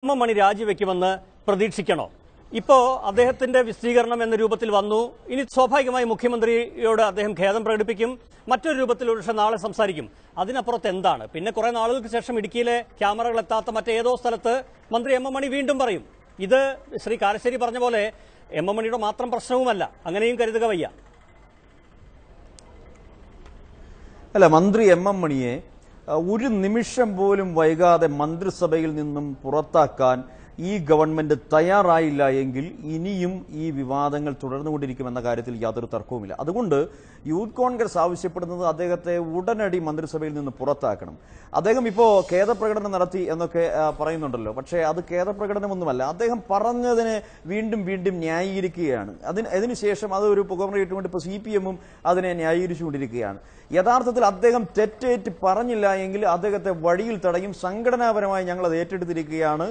മണി രാജിവെക്കുമെന്ന് പ്രതീക്ഷിക്കണോ? ഇപ്പോ അദ്ദേഹത്തിന്റെ വിശദീകരണം എന്ന രൂപത്തിൽ വന്നു. ഇനി സ്വാഭാവികമായി മുഖ്യമന്ത്രിയോട് അദ്ദേഹം ഖേദം പ്രകടിപ്പിക്കും. മറ്റൊരു രൂപത്തിൽ ഒരുപക്ഷെ നാളെ സംസാരിക്കും. അതിനപ്പുറത്ത് എന്താണ്? പിന്നെ കുറെ നാളുകൾക്ക് ശേഷം ഇടുക്കിയിലെ ക്യാമറകൾ എത്താത്ത മറ്റേതോ സ്ഥലത്ത് മന്ത്രി എം എം മണി വീണ്ടും പറയും. ഇത് ശ്രീ കാരശ്ശേരി പറഞ്ഞ പോലെ എം എം മണിയുടെ മാത്രം പ്രശ്നവുമല്ല, അങ്ങനെയും കരുതുക വയ്യ. അല്ല, മന്ത്രി എം എം മണിയെ ഒരു നിമിഷം പോലും വൈകാതെ മന്ത്രിസഭയിൽ നിന്നും പുറത്താക്കാൻ ഈ ഗവൺമെന്റ് തയ്യാറായില്ല എങ്കിൽ ഇനിയും ഈ വിവാദങ്ങൾ തുടർന്നുകൊണ്ടിരിക്കുമെന്ന കാര്യത്തിൽ യാതൊരു തർക്കവുമില്ല. അതുകൊണ്ട് യൂത്ത് കോൺഗ്രസ് ആവശ്യപ്പെടുന്നത് അദ്ദേഹത്തെ ഉടനടി മന്ത്രിസഭയിൽ നിന്ന് പുറത്താക്കണം. അദ്ദേഹം ഇപ്പോൾ ഖേദപ്രകടനം നടത്തി എന്നൊക്കെ പറയുന്നുണ്ടല്ലോ, പക്ഷേ അത് ഖേദപ്രകടനമൊന്നുമല്ല. അദ്ദേഹം പറഞ്ഞതിനെ വീണ്ടും വീണ്ടും ന്യായീകരിക്കുകയാണ്. അതിനുശേഷം അത് ഒരു പുകമറയിട്ടുകൊണ്ട് ഇപ്പോൾ CPM-ഉം അതിനെ ന്യായീകരിച്ചുകൊണ്ടിരിക്കുകയാണ്. യഥാർത്ഥത്തിൽ അദ്ദേഹം തെറ്റേറ്റ് പറഞ്ഞില്ല എങ്കിൽ അദ്ദേഹത്തെ വഴിയിൽ തടയും. സംഘടനാപരമായി ഞങ്ങൾ അത് ഏറ്റെടുത്തിരിക്കുകയാണ്.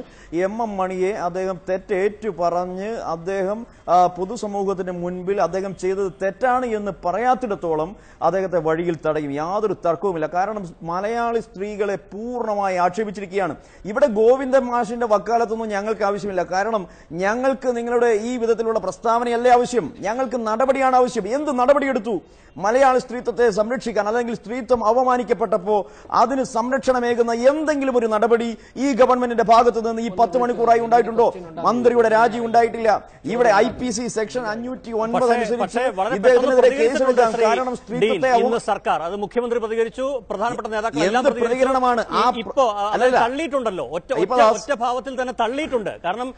എം എം മണിയെ അദ്ദേഹം തെറ്റേറ്റു പറഞ്ഞ് അദ്ദേഹം പൊതുസമൂഹത്തിന് മുൻപിൽ അദ്ദേഹം ചെയ്തത് തെറ്റാണ് എന്ന് പറയാത്തിടത്തോളം അദ്ദേഹത്തെ വഴിയിൽ തടയും. യാതൊരു തർക്കവുമില്ല. കാരണം മലയാളി സ്ത്രീകളെ പൂർണ്ണമായി ആക്ഷേപിച്ചിരിക്കുകയാണ്. ഇവിടെ ഗോവിന്ദൻ മാഷിന്റെ വക്കാലത്തൊന്നും ഞങ്ങൾക്ക് ആവശ്യമില്ല. കാരണം ഞങ്ങൾക്ക് നിങ്ങളുടെ ഈ വിധത്തിലുള്ള പ്രസ്താവനയല്ലേ ആവശ്യം, ഞങ്ങൾക്ക് നടപടിയാണ് ആവശ്യം. എന്ത് നടപടിയെടുത്തു? മലയാളി സ്ത്രീത്വത്തെ സംരക്ഷിക്കാൻ, അല്ലെങ്കിൽ സ്ത്രീത്വം അവമാനിക്കപ്പെട്ടപ്പോൾ അതിന് സംരക്ഷണമേകുന്ന എന്തെങ്കിലും ഒരു നടപടി ഈ ഗവൺമെന്റിന്റെ ഭാഗത്ത് നിന്ന് ഈ 10 മണിക്കൂറായി ഉണ്ടായിട്ടുണ്ടോ? മന്ത്രിയുടെ രാജി ഉണ്ടായിട്ടില്ല. ഇവിടെ IPC സെക്ഷൻ 509 അനുസരിച്ച് ഇദ്ദേഹത്തിനെതിരെ കേസെടുക്കാൻ കാരണം സ്ത്രീത്വത്തെ സർക്കാർ, അത് മുഖ്യമന്ത്രി പ്രതികരിച്ചു, പ്രധാനപ്പെട്ട നേതാക്കൾ എല്ലാം പ്രതികരണമാണ്. ഇപ്പോ തള്ളിയിട്ടുണ്ടല്ലോ, ഒറ്റ ഭാവത്തിൽ തന്നെ തള്ളിയിട്ടുണ്ട്. കാരണം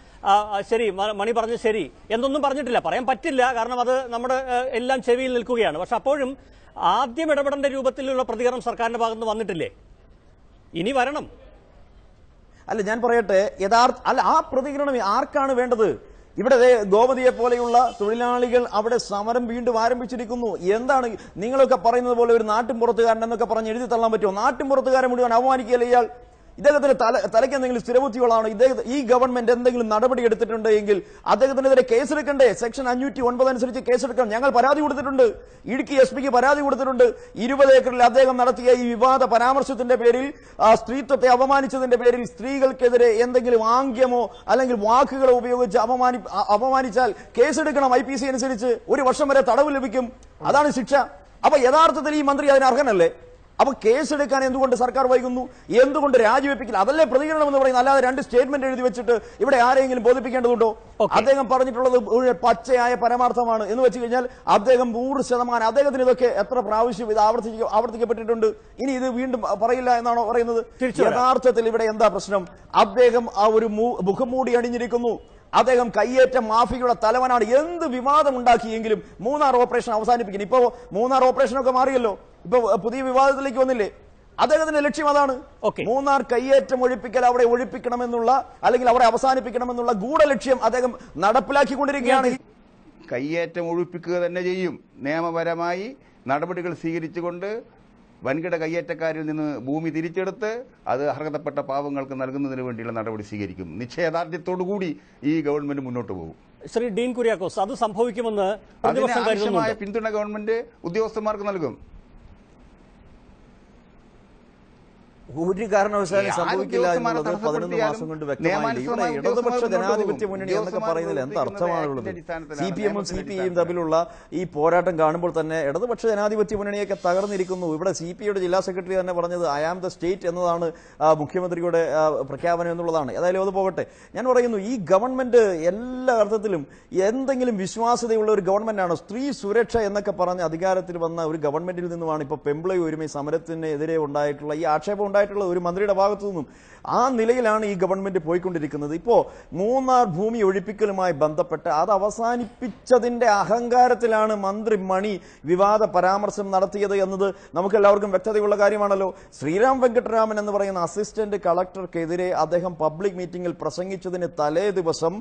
ശരി, മണി പറഞ്ഞു ശരി എന്നൊന്നും പറഞ്ഞിട്ടില്ല, പറയാൻ പറ്റില്ല. കാരണം അത് നമ്മുടെ എല്ലാം ചെവിയിൽ നിൽക്കുകയാണ്. പക്ഷെ അപ്പോഴും ആദ്യം ഇടപെടേണ്ട രൂപത്തിലുള്ള പ്രതികരണം സർക്കാരിന്റെ ഭാഗത്ത് വന്നിട്ടില്ലേ? ഇനി വരണം. അല്ല, ഞാൻ പറയട്ടെ, ആ പ്രതികരണം ആർക്കാണ് വേണ്ടത്? ഇവിടെ ഗോമതിയെ പോലെയുള്ള തൊഴിലാളികൾ അവിടെ സമരം വീണ്ടും ആരംഭിച്ചിരിക്കുന്നു. എന്താണ് നിങ്ങളൊക്കെ പറയുന്നത് പോലെ ഒരു നാട്ടിൻപുറത്തുകാരൻ എന്നൊക്കെ പറഞ്ഞ് എഴുതി തള്ളാൻ പറ്റുമോ? നാട്ടിൻപുറത്തുകാരെ മുഴുവൻ അവമാനിക്കുകയല്ലേ ഇയാൾ? ഇദ്ദേഹത്തിന്റെ തലയ്ക്ക് എന്തെങ്കിലും സ്ഥിരബുദ്ധികളാണോ? ഈ ഗവൺമെന്റ് എന്തെങ്കിലും നടപടി എടുത്തിട്ടുണ്ട് എങ്കിൽ അദ്ദേഹത്തിനെതിരെ കേസെടുക്കണ്ടേ? സെക്ഷൻ 509 അനുസരിച്ച് കേസെടുക്കണം. ഞങ്ങൾ പരാതി കൊടുത്തിട്ടുണ്ട്, ഇടുക്കി SP-ക്ക് പരാതി കൊടുത്തിട്ടുണ്ട്. 20 ഏക്കറിൽ അദ്ദേഹം നടത്തിയ ഈ വിവാദ പരാമർശത്തിന്റെ പേരിൽ, സ്ത്രീത്വത്തെ അപമാനിച്ചതിന്റെ പേരിൽ സ്ത്രീകൾക്കെതിരെ എന്തെങ്കിലും ആംഗ്യമോ അല്ലെങ്കിൽ വാക്കുകളോ ഉപയോഗിച്ച് അപമാനിച്ചാൽ കേസെടുക്കണം. IPC അനുസരിച്ച് 1 വർഷം വരെ തടവ് ലഭിക്കും. അതാണ് ശിക്ഷ. അപ്പൊ യഥാർത്ഥത്തിൽ ഈ മന്ത്രി അതിന് അർഹനല്ലേ? അപ്പൊ കേസെടുക്കാൻ എന്തുകൊണ്ട് സർക്കാർ വൈകുന്നു? എന്തുകൊണ്ട് രാജിവെപ്പിക്കില്ല? അതല്ലേ പ്രതികരണം എന്ന് പറയുന്നത്. അല്ലാതെ 2 സ്റ്റേറ്റ്മെന്റ് എഴുതി വെച്ചിട്ട് ഇവിടെ ആരെങ്കിലും ബോധിപ്പിക്കേണ്ടതുണ്ടോ? അദ്ദേഹം പറഞ്ഞിട്ടുള്ളത് പച്ചയായ പരമാർത്ഥമാണ് എന്ന് വെച്ച് കഴിഞ്ഞാൽ അദ്ദേഹം 100% അദ്ദേഹത്തിന് ഇതൊക്കെ എത്ര പ്രാവശ്യം ഇത് ആവർത്തിക്കപ്പെട്ടിട്ടുണ്ട്. ഇനി ഇത് വീണ്ടും പറയില്ല എന്നാണോ പറയുന്നത്? യഥാർത്ഥത്തിൽ ഇവിടെ എന്താ പ്രശ്നം? അദ്ദേഹം ആ ഒരു മുഖംമൂടി അണിഞ്ഞിരിക്കുന്നു. അദ്ദേഹം കയ്യേറ്റ മാഫിയയുടെ തലവനാണ്. എന്ത് വിവാദം ഉണ്ടാക്കിയെങ്കിലും മൂന്നാർ ഓപ്പറേഷൻ അവസാനിപ്പിക്കുന്നു. ഇപ്പോ മൂന്നാർ ഓപ്പറേഷനൊക്കെ മാറിയല്ലോ, ഇപ്പൊ പുതിയ വിവാദത്തിലേക്ക് വന്നില്ലേ? അദ്ദേഹത്തിന്റെ ലക്ഷ്യം അതാണ്. മൂന്നാർ കയ്യേറ്റം ഒഴിപ്പിക്കൽ, അവിടെ ഒഴിപ്പിക്കണമെന്നുള്ള അല്ലെങ്കിൽ അവിടെ അവസാനിപ്പിക്കണമെന്നുള്ള ഗൂഢലക്ഷ്യം അദ്ദേഹം നടപ്പിലാക്കിക്കൊണ്ടിരിക്കുകയാണ്. കയ്യേറ്റം ഒഴിപ്പിക്കുക തന്നെ ചെയ്യും. നിയമപരമായി നടപടികൾ സ്വീകരിച്ചുകൊണ്ട് വൻകിട കയ്യേറ്റക്കാരിൽ നിന്ന് ഭൂമി തിരിച്ചെടുത്ത് അത് അർഹതപ്പെട്ട പാവങ്ങൾക്ക് നൽകുന്നതിന് വേണ്ടിയുള്ള നടപടി സ്വീകരിക്കും. നിശ്ചയദാർഢ്യത്തോടുകൂടി ഈ ഗവൺമെന്റ് മുന്നോട്ട് പോകും. ശ്രീ ഡീൻ കുര്യാക്കോസ്, അത് സംഭവിക്കുമെന്ന് ആവശ്യമായ പിന്തുണ ഗവൺമെന്റ് ഉദ്യോഗസ്ഥന്മാർക്ക് നൽകും. ഒരു കാരണവശാലും സംഭവിക്കില്ല എന്നുള്ളത് 11 മാസം കൊണ്ട് വ്യക്തമായില്ല. ഇവിടെ ഇടതുപക്ഷ ജനാധിപത്യ മുന്നണി എന്നൊക്കെ പറയുന്നതിൽ എന്ത് അർത്ഥമാണുള്ളത്? CPM-ഉം CPI-യും തമ്മിലുള്ള ഈ പോരാട്ടം കാണുമ്പോൾ തന്നെ ഇടതുപക്ഷ ജനാധിപത്യ മുന്നണിയൊക്കെ തകർന്നിരിക്കുന്നു. ഇവിടെ CPI-യുടെ ജില്ലാ സെക്രട്ടറി തന്നെ പറഞ്ഞത് ഐ ആം ദ സ്റ്റേറ്റ് എന്നതാണ് മുഖ്യമന്ത്രിയുടെ പ്രഖ്യാപനം എന്നുള്ളതാണ്. ഏതായാലും അത് പോകട്ടെ. ഞാൻ പറയുന്നു, ഈ ഗവൺമെന്റ് എല്ലാ അർത്ഥത്തിലും എന്തെങ്കിലും വിശ്വാസ്യതയുള്ള ഒരു ഗവൺമെന്റാണ്. സ്ത്രീ സുരക്ഷ എന്നൊക്കെ പറഞ്ഞ് അധികാരത്തിൽ വന്ന ഒരു ഗവൺമെന്റിൽ നിന്നുമാണ് ഇപ്പോൾ പെമ്പിളൈ ഒരുമൈ സമരത്തിനെതിരെ ഉണ്ടായിട്ടുള്ള ഈ ആക്ഷേപം ഉണ്ടായിട്ടുള്ള ഒരു മന്ത്രിയുടെ ഭാഗത്തു നിന്നും. ആ നിലയിലാണ് ഈ ഗവൺമെന്റ് പോയിക്കൊണ്ടിരിക്കുന്നത്. ഇപ്പോ മൂന്നാർ ഭൂമി ഒഴിപ്പിക്കലുമായി ബന്ധപ്പെട്ട് അത് അവസാനിപ്പിച്ചതിന്റെ അഹങ്കാരത്തിലാണ് മന്ത്രി മണി വിവാദ പരാമർശം നടത്തിയത് എന്നത് നമുക്കെല്ലാവർക്കും വ്യക്തതയുള്ള കാര്യമാണല്ലോ. ശ്രീരാം വെങ്കട്ടരാമൻ എന്ന് പറയുന്ന അസിസ്റ്റന്റ് കളക്ടർക്കെതിരെ അദ്ദേഹം പബ്ലിക് മീറ്റിംഗിൽ പ്രസംഗിച്ചതിന് തലേ ദിവസം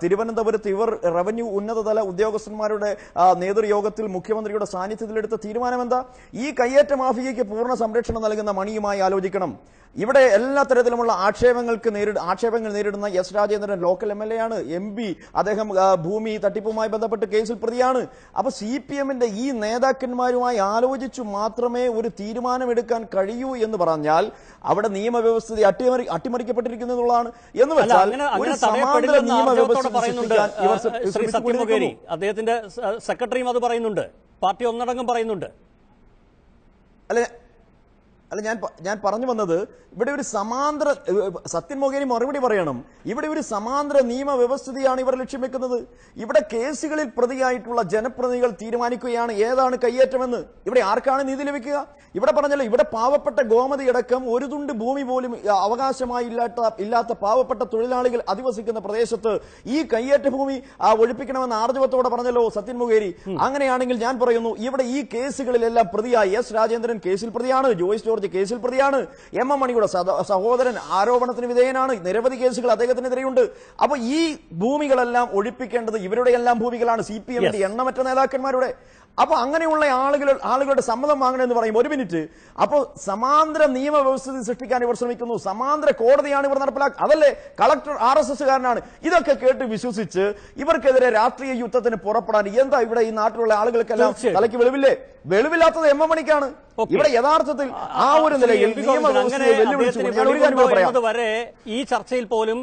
തിരുവനന്തപുരത്ത് ഇവർ റവന്യൂ ഉന്നതതല ഉദ്യോഗസ്ഥന്മാരുടെ നേതൃയോഗത്തിൽ മുഖ്യമന്ത്രിയുടെ സാന്നിധ്യത്തിലെടുത്ത തീരുമാനം എന്താ? ഈ കയ്യേറ്റ മാഫിയയ്ക്ക് പൂർണ്ണ സംരക്ഷണം നൽകുന്ന മണിയുമായി ആലോചിക്കും. അനുവദിക്കണം. ഇവിടെ എല്ലാ തരത്തിലുമുള്ള ആക്ഷേപങ്ങൾ നേരിടുന്ന എസ് രാജേന്ദ്രൻ ലോക്കൽ MLA ആണ്, MP. അദ്ദേഹം ഭൂമി തട്ടിപ്പുമായി ബന്ധപ്പെട്ട് കേസിൽ പ്രതിയാണ്. അപ്പൊ CPM-ന്റെ ഈ നേതാക്കന്മാരുമായി ആലോചിച്ചു മാത്രമേ ഒരു തീരുമാനമെടുക്കാൻ കഴിയൂ എന്ന് പറഞ്ഞാൽ അവിടെ നിയമവ്യവസ്ഥ അട്ടിമറിക്കപ്പെട്ടിരിക്കുന്നു എന്നുള്ളതാണ്. എന്ന് വെച്ചാൽ ഒരു സമാന്തര നിയമവ്യവസ്ഥ അദ്ദേഹത്തിന്റെ സെക്രട്ടറിയും അത് പറയുന്നുണ്ട്, പാർട്ടി ഒന്നടങ്കം പറയുന്നുണ്ട്. അല്ല ഞാൻ പറഞ്ഞു വന്നത്, ഇവിടെ ഒരു സമാന്തര, സത്യൻ മൊകേരി മറുപടി പറയണം, ഇവിടെ ഒരു സമാന്തര നിയമവ്യവസ്ഥയാണ് ഇവർ ലക്ഷ്യം വെക്കുന്നത്. ഇവിടെ കേസുകളിൽ പ്രതിയായിട്ടുള്ള ജനപ്രതിനിധികൾ തീരുമാനിക്കുകയാണ് ഏതാണ് കയ്യേറ്റമെന്ന്. ഇവിടെ ആർക്കാണ് നീതി ലഭിക്കുക? ഇവിടെ പറഞ്ഞല്ലോ, ഇവിടെ പാവപ്പെട്ട ഗോമതിയടക്കം ഒരു തുണ്ട് ഭൂമി പോലും അവകാശമായി ഇല്ലാത്ത പാവപ്പെട്ട തൊഴിലാളികൾ അധിവസിക്കുന്ന പ്രദേശത്ത് ഈ കയ്യേറ്റ ഭൂമി ഒഴിപ്പിക്കണമെന്ന് ആർജവത്തോടെ പറഞ്ഞല്ലോ സത്യൻ മൊകേരി. അങ്ങനെയാണെങ്കിൽ ഞാൻ പറയുന്നു, ഇവിടെ ഈ കേസുകളിലെല്ലാം പ്രതിയായി എസ് രാജേന്ദ്രൻ കേസിൽ പ്രതിയാണ്, ജോയ്സ് ജോർജ് കേസിൽ പ്രതിയാണ്, MM മണിയുടെ സഹോദരൻ ആരോപണത്തിന് വിധേയനാണ്, നിരവധി കേസുകൾ അദ്ദേഹത്തിനെതിരെയുണ്ട്. അപ്പൊ ഈ ഭൂമികളെല്ലാം ഒഴിപ്പിക്കേണ്ടത് ഇവരുടെ എല്ലാം ഭൂമികളാണ്, CPM-ന്റെ എണ്ണമറ്റ നേതാക്കന്മാരുടെ. അപ്പൊ അങ്ങനെയുള്ള ആളുകളുടെ സമ്മതം വാങ്ങണമെന്ന് പറയും. ഒരു മിനിറ്റ്, അപ്പോൾ സമാന്തര നിയമവ്യവസ്ഥ സൃഷ്ടിക്കാൻ ഇവർ ശ്രമിക്കുന്നു, സമാന്തര കോടതിയാണ് ഇവർ നടപ്പിലാക്കുക. അതല്ലേ, കളക്ടർ RSS-കാരനാണ്. ഇതൊക്കെ കേട്ട് വിശ്വസിച്ച് ഇവർക്കെതിരെ രാഷ്ട്രീയ യുദ്ധത്തിന് പുറപ്പെടാൻ എന്താ ഇവിടെ ഈ നാട്ടിലുള്ള ആളുകൾക്കെല്ലാം തലയ്ക്ക് വെളിവില്ലേ? വെളിവില്ലാത്തത് MM മണിക്കാണ്. ഇവിടെ യഥാർത്ഥത്തിൽ ആ ഒരു നിലയിൽ നിയമവ്യവസ്ഥയെ വെല്ലുവിളിച്ചുകൊണ്ട് വരെ ഈ ചർച്ചയിൽ പോലും